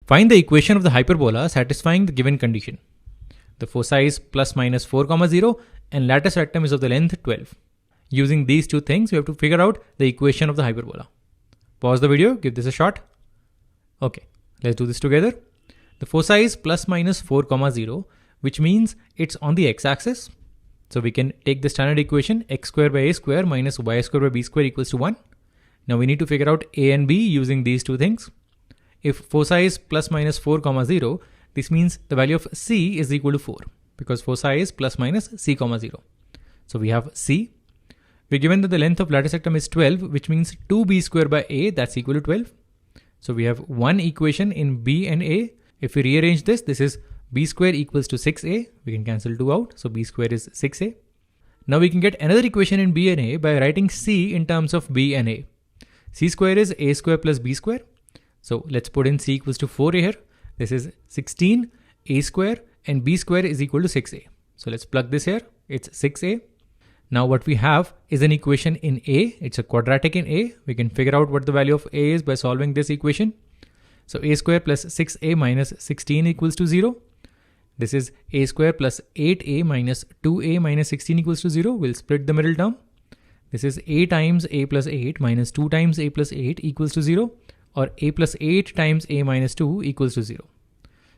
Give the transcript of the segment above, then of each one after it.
Find the equation of the hyperbola satisfying the given condition. The foci is plus minus 4, 0 and latus rectum is of the length 12. Using these two things, we have to figure out the equation of the hyperbola. Pause the video, give this a shot. Okay, let's do this together. The foci is plus minus 4, 0, which means it's on the x-axis. So we can take the standard equation x square by a square minus y square by b square equals to 1. Now we need to figure out a and b using these two things. If foci is plus minus 4, 0, this means the value of c is equal to 4 because foci is plus minus c, 0. So we have c. We're given that the length of latus rectum is 12, which means 2b square by a, that's equal to 12. So we have one equation in b and a. If we rearrange this, this is b square equals to 6a. We can cancel 2 out. So b square is 6a. Now we can get another equation in b and a by writing c in terms of b and a. C square is a square plus b square. So let's put in c equals to 4a here. This is 16 a square and b square is equal to 6a. So let's plug this here. It's 6a. Now what we have is an equation in a. It's a quadratic in a. We can figure out what the value of a is by solving this equation. So a square plus 6a minus 16 equals to 0. This is a square plus 8a minus 2a minus 16 equals to 0. We'll split the middle term. This is a times a plus 8 minus 2 times a plus 8 equals to 0, or a plus 8 times a minus 2 equals to 0.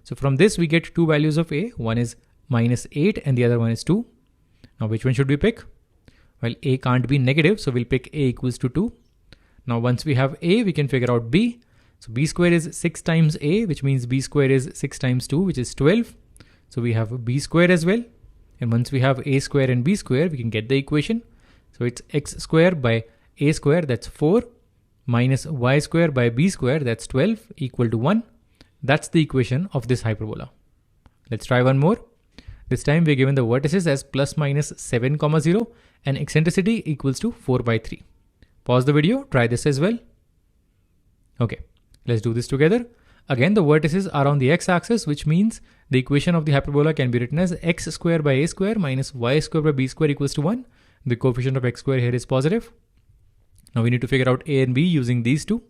So from this we get two values of a. One is minus 8 and the other one is 2. Now which one should we pick? Well, a can't be negative, so we'll pick a equals to 2. Now once we have a, we can figure out b. So b square is 6 times a, which means b square is 6 times 2, which is 12. So we have b square as well. And once we have a square and b square, we can get the equation. So it's x square by a square, that's 4, minus y square by b square, that's 12, equal to 1. That's the equation of this hyperbola. Let's try one more. This time we're given the vertices as plus minus 7, 0 and eccentricity equals to 4 by 3. Pause the video, try this as well. Okay, let's do this together. Again, the vertices are on the x-axis, which means the equation of the hyperbola can be written as x square by a square minus y square by b square equals to 1. The coefficient of x square here is positive. Now we need to figure out a and b using these two.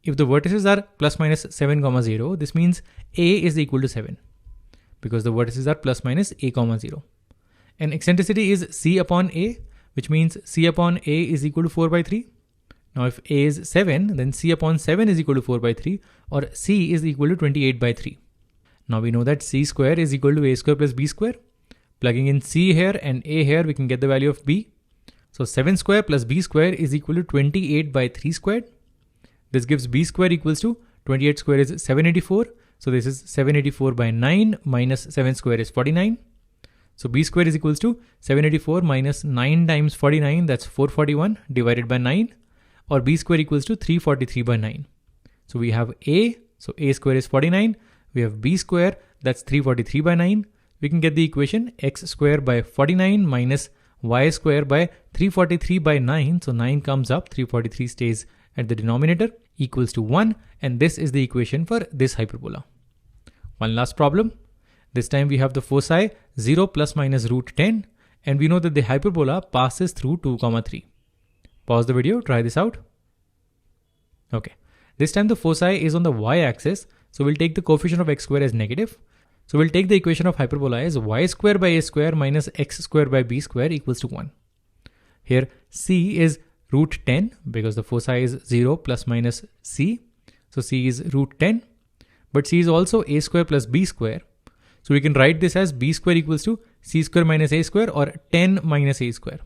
If the vertices are plus minus 7, 0, this means a is equal to 7 because the vertices are plus minus a, 0. And eccentricity is c upon a, which means c upon a is equal to 4 by 3. Now if a is 7, then c upon 7 is equal to 4 by 3, or c is equal to 28 by 3. Now we know that c square is equal to a square plus b square. Plugging in c here and a here, we can get the value of b. So 7 square plus b square is equal to 28 by 3 squared. This gives b square equals to 28 square is 784. So this is 784 by 9 minus 7 square is 49. So b square is equals to 784 minus 9 times 49, that's 441 divided by 9, or b square equals to 343 by 9. So we have a, so a square is 49. We have b square, that's 343 by 9. We can get the equation x square by 49 minus y square by 343 by 9. So 9 comes up, 343 stays at the denominator, equals to 1. And this is the equation for this hyperbola. One last problem. This time we have the foci 0 plus minus root 10. And we know that the hyperbola passes through 2, 3. Pause the video, try this out. Okay. This time the foci is on the y-axis. So we'll take the coefficient of x square as negative. So we'll take the equation of hyperbola as y square by a square minus x square by b square equals to 1. Here c is root 10 because the foci is 0 plus minus c. So c is root 10. But c is also a square plus b square. So we can write this as b square equals to c square minus a square, or 10 minus a square.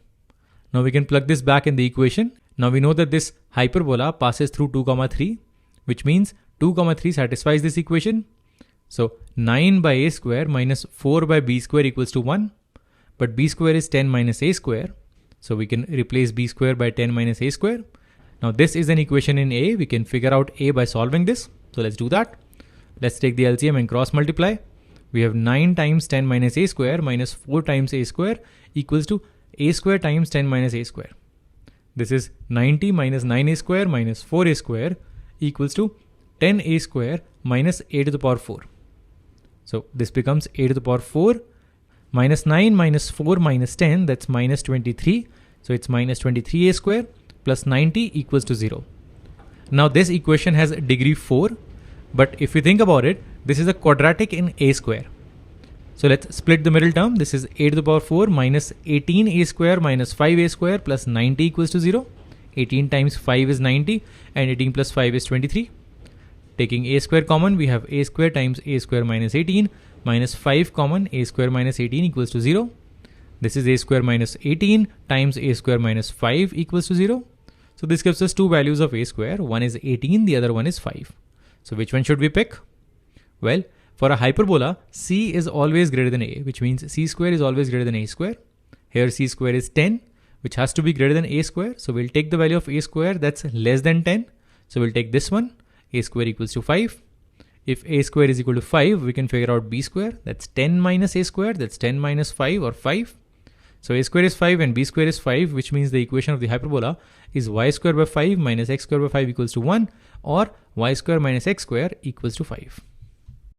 Now we can plug this back in the equation. Now we know that this hyperbola passes through 2, 3, which means 2, 3 satisfies this equation. So 9 by a square minus 4 by b square equals to 1. But b square is 10 minus a square. So we can replace b square by 10 minus a square. Now this is an equation in a. We can figure out a by solving this. So let's do that. Let's take the LCM and cross multiply. We have 9 times 10 minus a square minus 4 times a square equals to a square times 10 minus a square. This is 90 minus 9a square minus 4a square equals to 10a square minus a to the power 4. So this becomes a to the power 4 minus 9 minus 4 minus 10, that's minus 23. So it's minus 23a square plus 90 equals to 0. Now this equation has degree 4, But if you think about it, this is a quadratic in a square. So let's split the middle term. This is a to the power 4 minus 18a square minus 5a square plus 90 equals to 0. 18 times 5 is 90 and 18 plus 5 is 23. Taking a square common, we have a square times a square minus 18 minus 5 common, a square minus 18 equals to 0. This is a square minus 18 times a square minus 5 equals to 0. So this gives us two values of a square. One is 18, the other one is 5. So which one should we pick? Well, for a hyperbola, c is always greater than a, which means c square is always greater than a square. Here c square is 10, which has to be greater than a square. So we'll take the value of a square that's less than 10. So we'll take this one, a square equals to 5. If a square is equal to 5, we can figure out b square. That's 10 minus a square, that's 10 minus 5 or 5. So a square is 5 and b square is 5, which means the equation of the hyperbola is y square by 5 minus x square by 5 equals to 1, or y square minus x square equals to 5.